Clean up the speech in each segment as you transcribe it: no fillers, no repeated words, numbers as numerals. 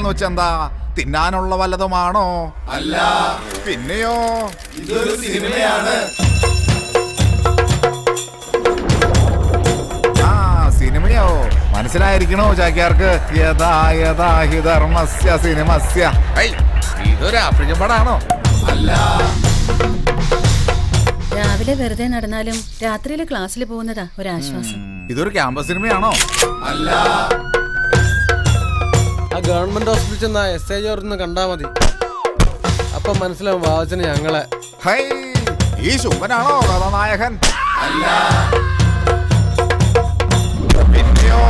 വെച്ചെന്താ തിന്നാനുള്ള വല്ലതുമാണോ? അല്ല. പിന്നെയോ? ഇതൊരു സിനിമയാണ്. സിനിമയോ? മനസ്സിലായിരിക്കണോ ചാക്യാർക്ക്? യഥാ യഥാ ഹി ധർമ്മസ്യ സിനിമസ്യ. ഇതൊരു ആഫ്രിക്കൻ പടാണോ? അല്ല. രാവിലെ വെറുതെ നടന്നാലും രാത്രിയിലെ ക്ലാസ്സിൽ പോകുന്നതാ ഒരാശ്വാസം. ഇതൊരു ക്യാമ്പസ് സിനിമയാണോ? അല്ല. ആ ഗവൺമെന്റ് ഹോസ്പിറ്റലിൽ ചെന്നാ SI ഒന്ന് കണ്ടാ മതി, അപ്പൊ മനസ്സിലാവും വാവച്ചന് ഞങ്ങളെ. ഈ ശുംഭനാണോ കഥാനായകൻ? അല്ല. പിന്നെയോ?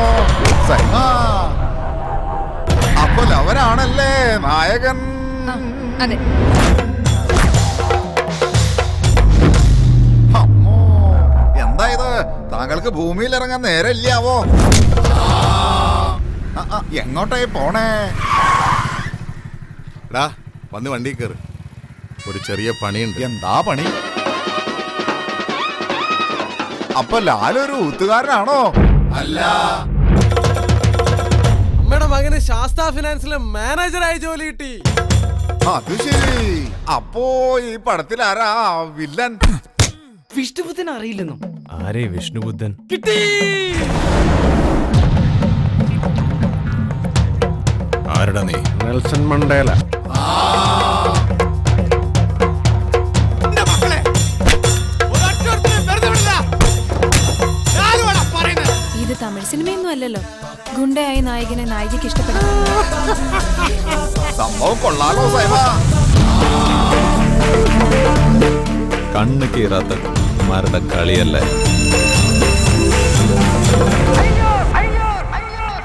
അപ്പോൾ അവരാണല്ലേ നായകൻ? അതെ. അമ്മോ, എന്താ ഇത്? താങ്കൾക്ക് ഭൂമിയിൽ ഇറങ്ങാൻ നേരമില്ലാവോ? എങ്ങോട്ടായി പോണേ? വന്ന് വണ്ടി കയറ്, ഒരു ചെറിയ പണിയുണ്ട്. എന്താ പണി? അപ്പൊ ലാലൊരു ഊത്തുകാരനാണോ? അല്ല. അമ്മയുടെ മകന് ശാസ്ത ഫിനാൻസിലെ മാനേജറായി ജോലി കിട്ടി. അത് ശരി. അപ്പോ ഈ പടത്തിൽ ആരാ വില്ലൻ? വിഷ്ണുബുദ്ധൻ അറിയില്ലെന്നും. ആരേ വിഷ്ണുബുദ്ധൻ? കിട്ടി. ആരടാ നീ? Nelson Mandela. ഇത് തമിഴ് സിനിമയൊന്നും അല്ലല്ലോ. ഗുണ്ടയായി നായകനെ നായികയ്ക്ക് ഇഷ്ടപ്പെടും. സംഭവം കൊള്ളാലോ സൈമ. കണ്ണ് കീറാത്ത കുമാരുടെ കളിയല്ലേ,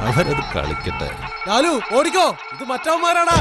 അവരത് കളിക്കട്ടെ. ലാലു ഓടിക്കോ, ഇത് മറ്റവന്മാരാടാ.